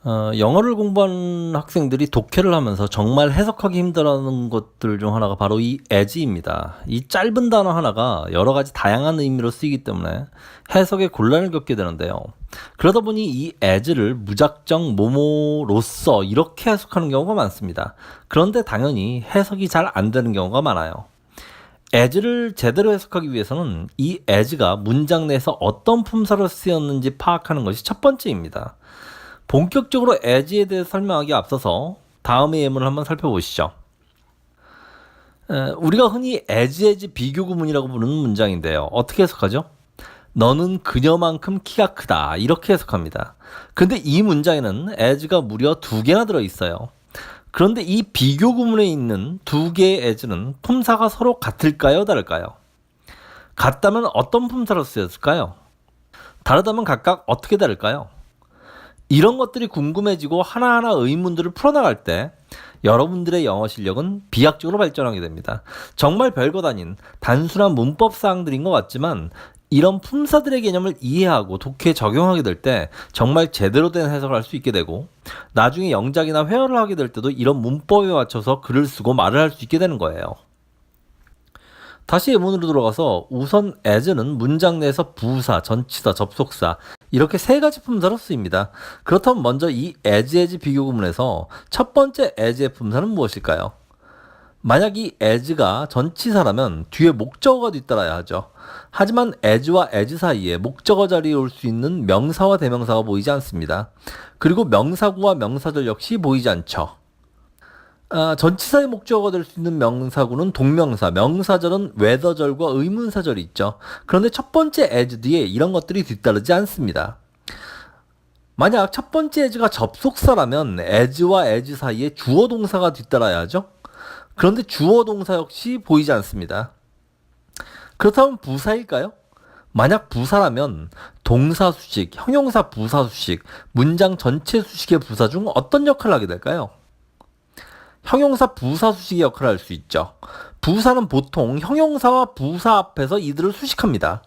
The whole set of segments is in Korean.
영어를 공부하는 학생들이 독해를 하면서 정말 해석하기 힘들어하는 것들 중 하나가 바로 이 as입니다. 이 짧은 단어 하나가 여러 가지 다양한 의미로 쓰이기 때문에 해석에 곤란을 겪게 되는데요. 그러다 보니 이 as를 무작정 뭐뭐로써 이렇게 해석하는 경우가 많습니다. 그런데 당연히 해석이 잘 안 되는 경우가 많아요. as를 제대로 해석하기 위해서는 이 as가 문장 내에서 어떤 품사로 쓰였는지 파악하는 것이 첫 번째입니다. 본격적으로 as에 대해 설명하기 앞서서 다음의 예문을 한번 살펴보시죠. 우리가 흔히 as 비교 구문이라고 부르는 문장인데요. 어떻게 해석하죠? 너는 그녀만큼 키가 크다 이렇게 해석합니다. 근데 이 문장에는 as가 무려 2개나 들어있어요. 그런데 이 비교 구문에 있는 2개의 as는 품사가 서로 같을까요? 다를까요? 같다면 어떤 품사로 쓰였을까요? 다르다면 각각 어떻게 다를까요? 이런 것들이 궁금해지고 하나하나 의문들을 풀어나갈 때 여러분들의 영어 실력은 비약적으로 발전하게 됩니다. 정말 별것 아닌 단순한 문법 사항들인 것 같지만 이런 품사들의 개념을 이해하고 독해에 적용하게 될 때 정말 제대로 된 해석을 할 수 있게 되고 나중에 영작이나 회화를 하게 될 때도 이런 문법에 맞춰서 글을 쓰고 말을 할 수 있게 되는 거예요. 다시 예문으로 들어가서 우선 as는 문장 내에서 부사, 전치사, 접속사 이렇게 3가지 품사로 쓰입니다. 그렇다면 먼저 이 as 비교 구문에서 첫 번째 as의 품사는 무엇일까요? 만약 이 as가 전치사라면 뒤에 목적어가 뒤따라야 하죠. 하지만 as와 as 사이에 목적어 자리에 올 수 있는 명사와 대명사가 보이지 않습니다. 그리고 명사구와 명사절 역시 보이지 않죠. 전치사의 목적어가 될 수 있는 명사구는 동명사, 명사절은 whether절과 의문사절이 있죠. 그런데 첫 번째 as 뒤에 이런 것들이 뒤따르지 않습니다. 만약 첫 번째 as가 접속사라면 as와 as 사이에 주어 동사가 뒤따라야 하죠. 그런데 주어 동사 역시 보이지 않습니다. 그렇다면 부사일까요? 만약 부사라면 동사 수식, 형용사 부사 수식, 문장 전체 수식의 부사 중 어떤 역할을 하게 될까요? 형용사 부사 수식의 역할을 할 수 있죠. 부사는 보통 형용사와 부사 앞에서 이들을 수식합니다.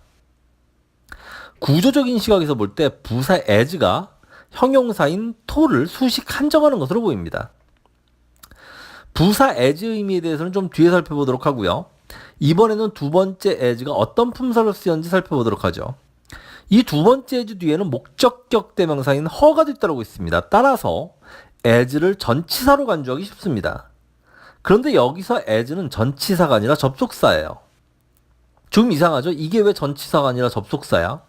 구조적인 시각에서 볼 때 부사 as가 형용사인 to를 수식 한정하는 것으로 보입니다. 부사 as 의미에 대해서는 좀 뒤에 살펴보도록 하고요. 이번에는 두 번째 as가 어떤 품사로 쓰였는지 살펴보도록 하죠. 이 두 번째 as 뒤에는 목적격 대명사인 her가 뒤따르고 있습니다. 따라서 as를 전치사로 간주하기 쉽습니다. 그런데 여기서 as는 전치사가 아니라 접속사예요. 좀 이상하죠? 이게 왜 전치사가 아니라 접속사야?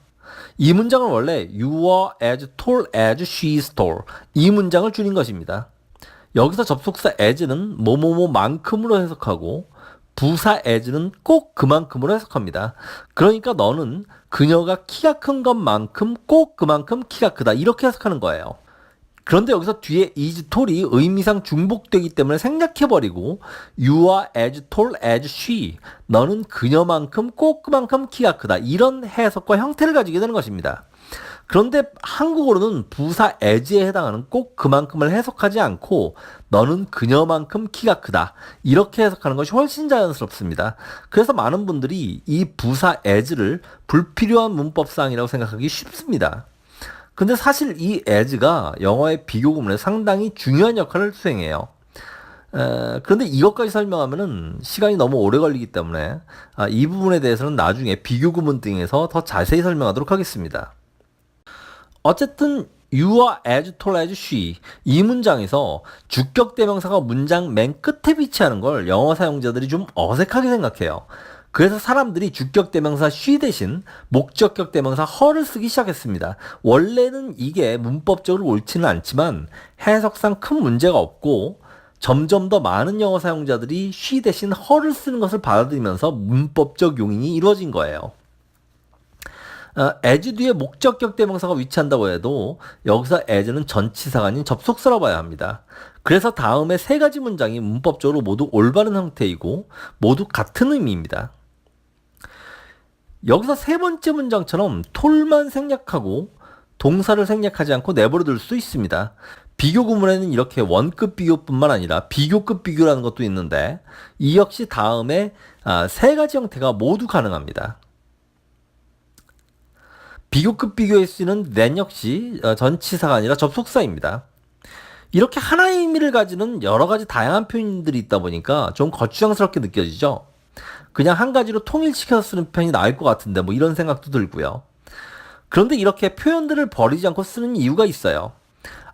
이 문장은 원래 You are as tall as she is tall 이 문장을 줄인 것입니다. 여기서 접속사 as는 뭐뭐뭐만큼으로 해석하고 부사 as는 꼭 그만큼으로 해석합니다. 그러니까 너는 그녀가 키가 큰 것만큼 꼭 그만큼 키가 크다 이렇게 해석하는 거예요. 그런데 여기서 뒤에 is tall이 의미상 중복되기 때문에 생략해버리고 You are as tall as she 너는 그녀만큼 꼭 그만큼 키가 크다 이런 해석과 형태를 가지게 되는 것입니다. 그런데 한국어로는 부사 as에 해당하는 꼭 그만큼을 해석하지 않고 너는 그녀만큼 키가 크다 이렇게 해석하는 것이 훨씬 자연스럽습니다. 그래서 많은 분들이 이 부사 as를 불필요한 문법사항이라고 생각하기 쉽습니다. 근데 사실 이 as가 영어의 비교 구문에 상당히 중요한 역할을 수행해요. 그런데 이것까지 설명하면은 시간이 너무 오래 걸리기 때문에 이 부분에 대해서는 나중에 비교 구문 등에서 더 자세히 설명하도록 하겠습니다. 어쨌든 You are as tall as she 이 문장에서 주격 대명사가 문장 맨 끝에 위치하는 걸 영어 사용자들이 좀 어색하게 생각해요. 그래서 사람들이 주격 대명사 she 대신 목적격 대명사 her를 쓰기 시작했습니다. 원래는 이게 문법적으로 옳지는 않지만 해석상 큰 문제가 없고 점점 더 많은 영어 사용자들이 she 대신 her를 쓰는 것을 받아들이면서 문법적 용인이 이루어진 거예요. as 뒤에 목적격 대명사가 위치한다고 해도 여기서 as는 전치사가 아닌 접속사로 봐야 합니다. 그래서 다음에 3가지 문장이 문법적으로 모두 올바른 형태이고 모두 같은 의미입니다. 여기서 3번째 문장처럼 톨만 생략하고 동사를 생략하지 않고 내버려둘 수 있습니다. 비교 구문에는 이렇게 원급 비교뿐만 아니라 비교급 비교라는 것도 있는데 이 역시 다음에 3가지 형태가 모두 가능합니다. 비교급 비교에 쓰이는 then 역시 전치사가 아니라 접속사입니다. 이렇게 하나의 의미를 가지는 여러 가지 다양한 표현들이 있다 보니까 좀 거추장스럽게 느껴지죠. 그냥 한 가지로 통일시켜서 쓰는 편이 나을 것 같은데 뭐 이런 생각도 들고요. 그런데 이렇게 표현들을 버리지 않고 쓰는 이유가 있어요.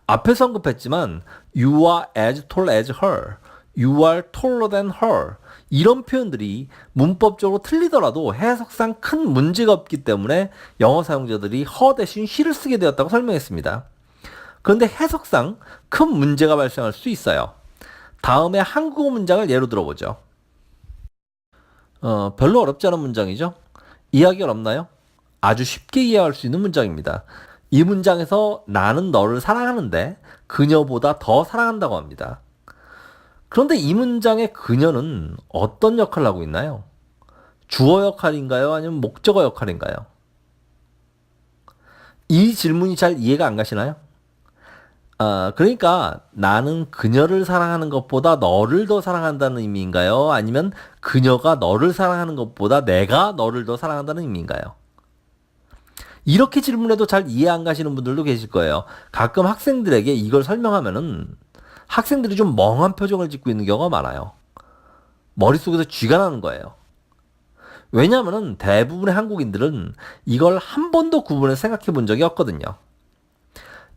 앞에서 언급했지만 you are as tall as her, you are taller than her 이런 표현들이 문법적으로 틀리더라도 해석상 큰 문제가 없기 때문에 영어 사용자들이 her 대신 she를 쓰게 되었다고 설명했습니다. 그런데 해석상 큰 문제가 발생할 수 있어요. 다음에 한국어 문장을 예로 들어보죠. 별로 어렵지 않은 문장이죠? 이해하기 어렵나요? 아주 쉽게 이해할 수 있는 문장입니다. 이 문장에서 나는 너를 사랑하는데 그녀보다 더 사랑한다고 합니다. 그런데 이 문장의 그녀는 어떤 역할을 하고 있나요? 주어 역할인가요? 아니면 목적어 역할인가요? 이 질문이 잘 이해가 안 가시나요? 그러니까 나는 그녀를 사랑하는 것보다 너를 더 사랑한다는 의미인가요? 아니면 그녀가 너를 사랑하는 것보다 내가 너를 더 사랑한다는 의미인가요? 이렇게 질문해도 잘 이해 안 가시는 분들도 계실 거예요. 가끔 학생들에게 이걸 설명하면은 학생들이 좀 멍한 표정을 짓고 있는 경우가 많아요. 머릿속에서 쥐가 나는 거예요. 왜냐하면은 대부분의 한국인들은 이걸 한 번도 구분해서 생각해 본 적이 없거든요.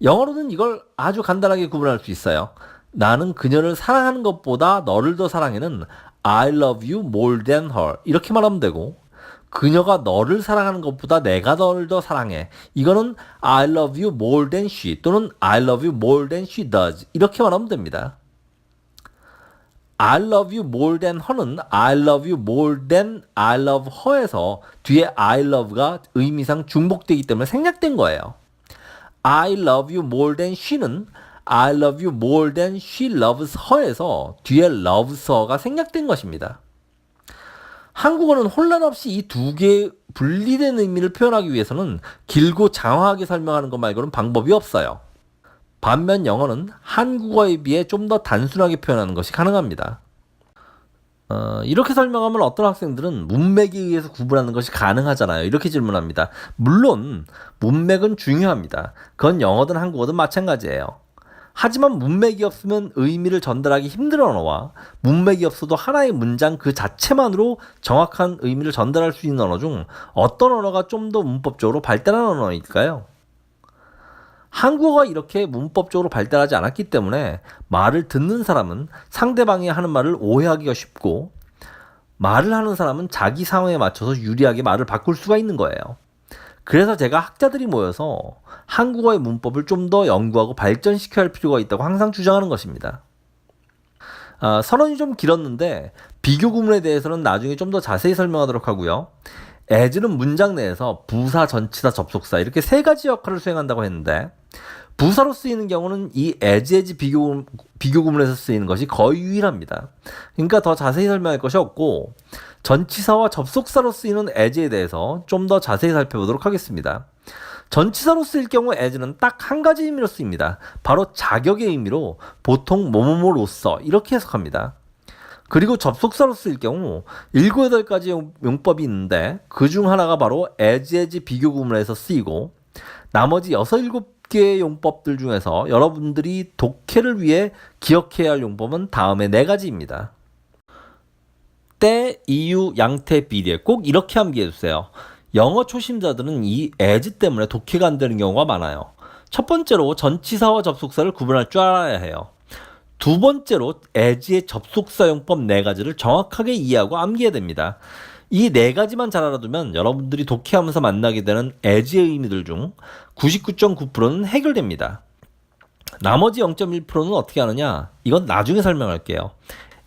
영어로는 이걸 아주 간단하게 구분할 수 있어요. 나는 그녀를 사랑하는 것보다 너를 더 사랑해는 I love you more than her 이렇게 말하면 되고, 그녀가 너를 사랑하는 것보다 내가 너를 더 사랑해 이거는 I love you more than she 또는 I love you more than she does 이렇게 말하면 됩니다. I love you more than her는 I love you more than I love her에서 뒤에 I love가 의미상 중복되기 때문에 생략된 거예요. I love you more than she는 I love you more than she loves her에서 뒤에 loves her가 생략된 것입니다. 한국어는 혼란 없이 이 두 개의 분리된 의미를 표현하기 위해서는 길고 장황하게 설명하는 것 말고는 방법이 없어요. 반면 영어는 한국어에 비해 좀 더 단순하게 표현하는 것이 가능합니다. 이렇게 설명하면 어떤 학생들은 문맥에 의해서 구분하는 것이 가능하잖아요. 이렇게 질문합니다. 물론 문맥은 중요합니다. 그건 영어든 한국어든 마찬가지예요. 하지만 문맥이 없으면 의미를 전달하기 힘든 언어와 문맥이 없어도 하나의 문장 그 자체만으로 정확한 의미를 전달할 수 있는 언어 중 어떤 언어가 좀 더 문법적으로 발달한 언어일까요? 한국어가 이렇게 문법적으로 발달하지 않았기 때문에 말을 듣는 사람은 상대방이 하는 말을 오해하기가 쉽고, 말을 하는 사람은 자기 상황에 맞춰서 유리하게 말을 바꿀 수가 있는 거예요. 그래서 제가 학자들이 모여서 한국어의 문법을 좀 더 연구하고 발전시켜야 할 필요가 있다고 항상 주장하는 것입니다. 선언이 좀 길었는데 비교 구문에 대해서는 나중에 좀 더 자세히 설명하도록 하고요. as는 문장 내에서 부사, 전치사, 접속사 이렇게 세 가지 역할을 수행한다고 했는데, 부사로 쓰이는 경우는 이 as 비교 구문에서 쓰이는 것이 거의 유일합니다. 그러니까 더 자세히 설명할 것이 없고, 전치사와 접속사로 쓰이는 as에 대해서 좀 더 자세히 살펴보도록 하겠습니다. 전치사로 쓰일 경우 as는 딱 한 가지 의미로 쓰입니다. 바로 자격의 의미로 보통 뭐뭐뭐로써 이렇게 해석합니다. 그리고 접속사로 쓰일 경우 7, 8가지 용법이 있는데 그 중 하나가 바로 as 비교 구문에서 쓰이고, 나머지 6, 7개의 용법들 중에서 여러분들이 독해를 위해 기억해야 할 용법은 다음에 4가지입니다. 때, 이유, 양태, 비례 꼭 이렇게 암기해주세요. 영어 초심자들은 이 as 때문에 독해가 안 되는 경우가 많아요. 첫 번째로 전치사와 접속사를 구분할 줄 알아야 해요. 두 번째로 as의 접속사 용법 4가지를 정확하게 이해하고 암기해야 됩니다. 이 4가지만 잘 알아두면 여러분들이 독해하면서 만나게 되는 as의 의미들 중 99.9%는 해결됩니다. 나머지 0.1%는 어떻게 하느냐? 이건 나중에 설명할게요.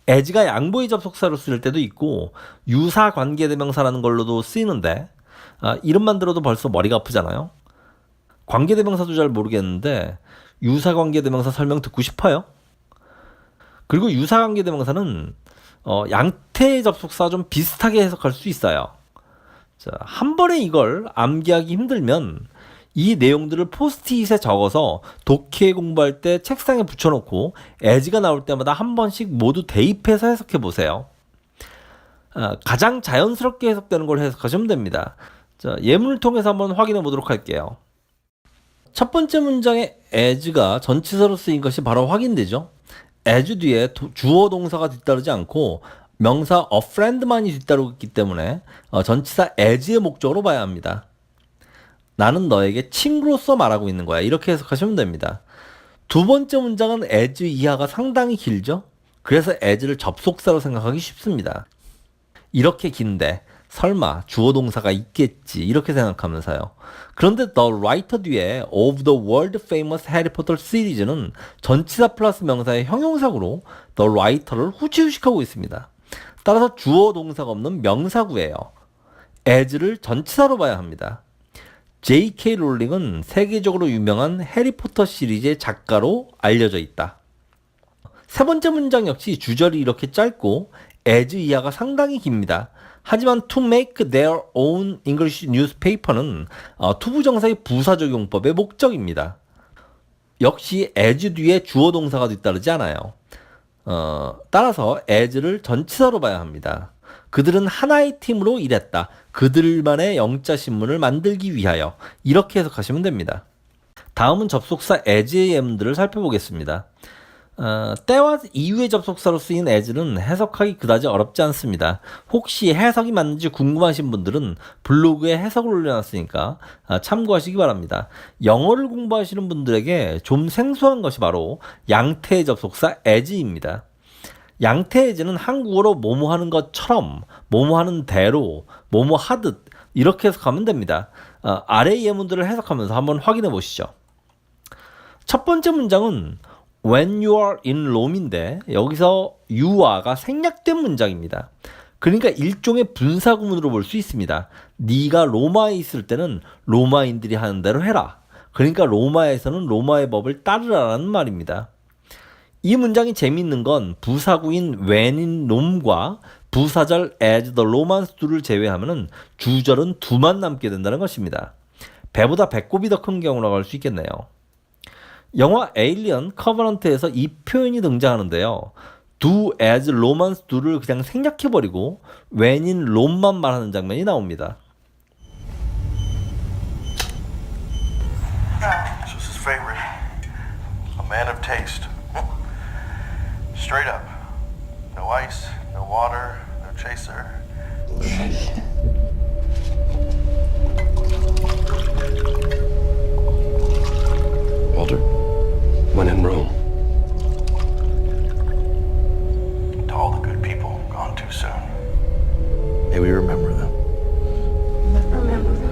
as가 양보의 접속사로 쓰일 때도 있고 유사 관계대명사라는 걸로도 쓰이는데, 이름만 들어도 벌써 머리가 아프잖아요. 관계대명사도 잘 모르겠는데 유사 관계대명사 설명 듣고 싶어요? 그리고 유사관계대명사는 양태의 접속사 좀 비슷하게 해석할 수 있어요. 자, 한 번에 이걸 암기하기 힘들면 이 내용들을 포스트잇에 적어서 독해 공부할 때 책상에 붙여놓고 as가 나올 때마다 한 번씩 모두 대입해서 해석해 보세요. 가장 자연스럽게 해석되는 걸 해석하시면 됩니다. 자, 예문을 통해서 한번 확인해 보도록 할게요. 첫 번째 문장의 as가 전치사로 쓰인 것이 바로 확인되죠. as 뒤에 주어 동사가 뒤따르지 않고 명사 a friend만이 뒤따르고 있기 때문에 전치사 as의 목적으로 봐야 합니다. 나는 너에게 친구로서 말하고 있는 거야. 이렇게 해석하시면 됩니다. 두 번째 문장은 as 이하가 상당히 길죠. 그래서 as를 접속사로 생각하기 쉽습니다. 이렇게 긴데 설마 주어 동사가 있겠지 이렇게 생각하면서요. 그런데 the writer 뒤에 of the world famous Harry Potter 시리즈는 전치사 플러스 명사의 형용사구로 the writer를 후치유식하고 있습니다. 따라서 주어 동사가 없는 명사구예요. as를 전치사로 봐야 합니다. J.K. 롤링은 세계적으로 유명한 해리포터 시리즈의 작가로 알려져 있다. 세 번째 문장 역시 주절이 이렇게 짧고 as 이하가 상당히 깁니다. 하지만 to make their own English newspaper는 투부정사의 부사적용법의 목적입니다. 역시 as 뒤에 주어 동사가 뒤따르지 않아요. 따라서 as를 전치사로 봐야 합니다. 그들은 하나의 팀으로 일했다. 그들만의 영자 신문을 만들기 위하여. 이렇게 해석하시면 됩니다. 다음은 접속사 as의 예문들을 살펴보겠습니다. 때와 이후의 접속사로 쓰인 as는 해석하기 그다지 어렵지 않습니다. 혹시 해석이 맞는지 궁금하신 분들은 블로그에 해석을 올려놨으니까 참고하시기 바랍니다. 영어를 공부하시는 분들에게 좀 생소한 것이 바로 양태의 접속사 as입니다. 양태 as는 한국어로 뭐뭐 하는 것처럼, 뭐뭐 하는 대로, 뭐뭐 하듯 이렇게 해석하면 됩니다. 아래 예문들을 해석하면서 한번 확인해 보시죠. 첫 번째 문장은 When you are in Rome인데 여기서 you are가 생략된 문장입니다. 그러니까 일종의 분사구문으로 볼 수 있습니다. 네가 로마에 있을 때는 로마인들이 하는 대로 해라. 그러니까 로마에서는 로마의 법을 따르라는 말입니다. 이 문장이 재미있는 건 부사구인 when in Rome과 부사절 as the Romans do를 제외하면 주절은 두만 남게 된다는 것입니다. 배보다 배꼽이 더 큰 경우라고 할 수 있겠네요. 영화 에일리언 커버넌트에서 이 표현이 등장하는데요. do as Romans do를 그냥 생략해버리고 when in Rome만 말하는 장면이 나옵니다. This is his favorite. A man of taste. Straight up. No ice, no water, no chaser. Walter, when in Rome. To all the good people gone too soon. May we remember them. Remember them.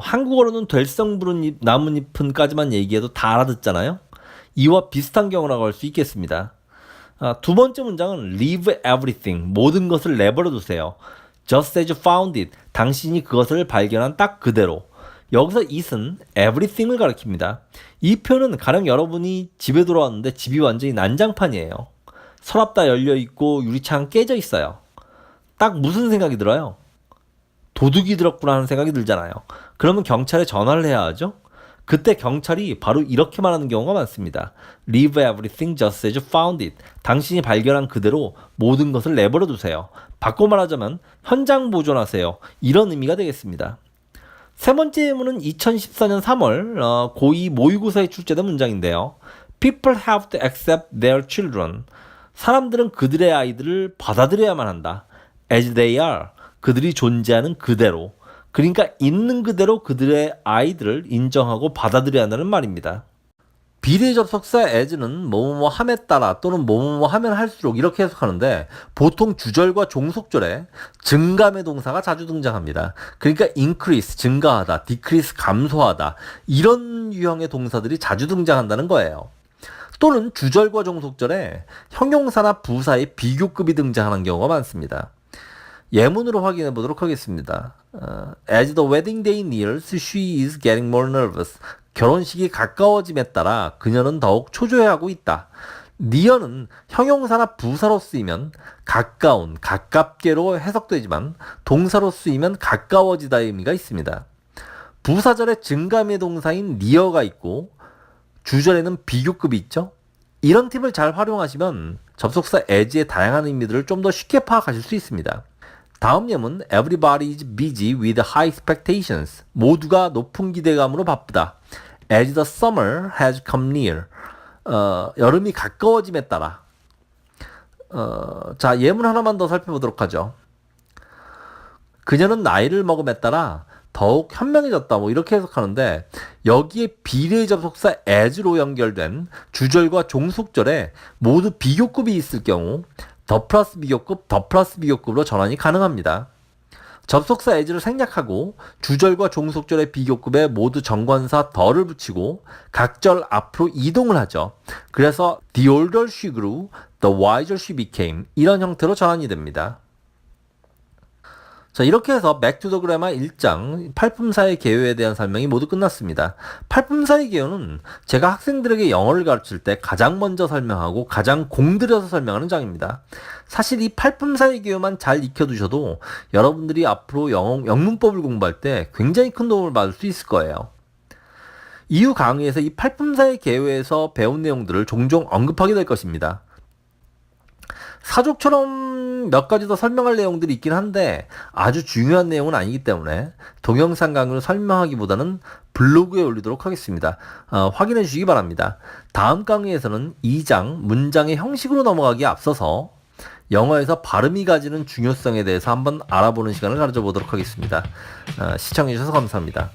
한국어로는 될성 부른 나뭇잎은까지만 얘기해도 다 알아듣잖아요. 이와 비슷한 경우라고 할 수 있겠습니다. 두 번째 문장은 leave everything, 모든 것을 내버려 두세요. just as you found it, 당신이 그것을 발견한 딱 그대로. 여기서 it은 everything을 가리킵니다. 이 표현은 가령 여러분이 집에 돌아왔는데 집이 완전히 난장판이에요. 서랍 다 열려있고 유리창 깨져 있어요. 딱 무슨 생각이 들어요? 도둑이 들었구나 하는 생각이 들잖아요. 그러면 경찰에 전화를 해야 하죠. 그때 경찰이 바로 이렇게 말하는 경우가 많습니다. Leave everything just as you found it. 당신이 발견한 그대로 모든 것을 내버려 두세요. 바꿔 말하자면 현장 보존하세요. 이런 의미가 되겠습니다. 세 번째 예문은 2014년 3월 고2 모의고사에 출제된 문장인데요. People have to accept their children. 사람들은 그들의 아이들을 받아들여야만 한다. As they are. 그들이 존재하는 그대로. 그러니까 있는 그대로 그들의 아이들을 인정하고 받아들여야 한다는 말입니다. 비례 접속사 as는 뭐뭐뭐 함에 따라 또는 뭐뭐뭐 하면 할수록 이렇게 해석하는데 보통 주절과 종속절에 증감의 동사가 자주 등장합니다. 그러니까 increase, 증가하다, decrease, 감소하다 이런 유형의 동사들이 자주 등장한다는 거예요. 또는 주절과 종속절에 형용사나 부사의 비교급이 등장하는 경우가 많습니다. 예문으로 확인해 보도록 하겠습니다. As the wedding day nears, she is getting more nervous. 결혼식이 가까워짐에 따라 그녀는 더욱 초조해하고 있다. near는 형용사나 부사로 쓰이면 가까운, 가깝게로 해석되지만 동사로 쓰이면 가까워지다의 의미가 있습니다. 부사절에 증감의 동사인 near가 있고 주절에는 비교급이 있죠. 이런 팁을 잘 활용하시면 접속사 as의 다양한 의미들을 좀 더 쉽게 파악하실 수 있습니다. 다음 예문 Everybody is busy with high expectations. 모두가 높은 기대감으로 바쁘다. As the summer has come near. 여름이 가까워짐에 따라. 자, 예문 하나만 더 살펴보도록 하죠. 그녀는 나이를 먹음에 따라 더욱 현명해졌다. 뭐 이렇게 해석하는데 여기에 비례 접속사 as로 연결된 주절과 종속절에 모두 비교급이 있을 경우 더 플러스 비교급, 더 플러스 비교급으로 전환이 가능합니다. 접속사 as를 생략하고 주절과 종속절의 비교급에 모두 정관사 더를 붙이고 각 절 앞으로 이동을 하죠. 그래서 the older she grew, the wiser she became 이런 형태로 전환이 됩니다. 자, 이렇게 해서 Back to the Grammar 1장 팔품사의 개요에 대한 설명이 모두 끝났습니다. 팔품사의 개요는 제가 학생들에게 영어를 가르칠 때 가장 먼저 설명하고 가장 공들여서 설명하는 장입니다. 사실 이 팔품사의 개요만 잘 익혀두셔도 여러분들이 앞으로 영문법을 공부할 때 굉장히 큰 도움을 받을 수 있을 거예요. 이후 강의에서 이 팔품사의 개요에서 배운 내용들을 종종 언급하게 될 것입니다. 사족처럼 몇 가지 더 설명할 내용들이 있긴 한데 아주 중요한 내용은 아니기 때문에 동영상 강의로 설명하기보다는 블로그에 올리도록 하겠습니다. 확인해 주시기 바랍니다. 다음 강의에서는 2장 문장의 형식으로 넘어가기에 앞서서 영어에서 발음이 가지는 중요성에 대해서 한번 알아보는 시간을 가져보도록 하겠습니다. 시청해 주셔서 감사합니다.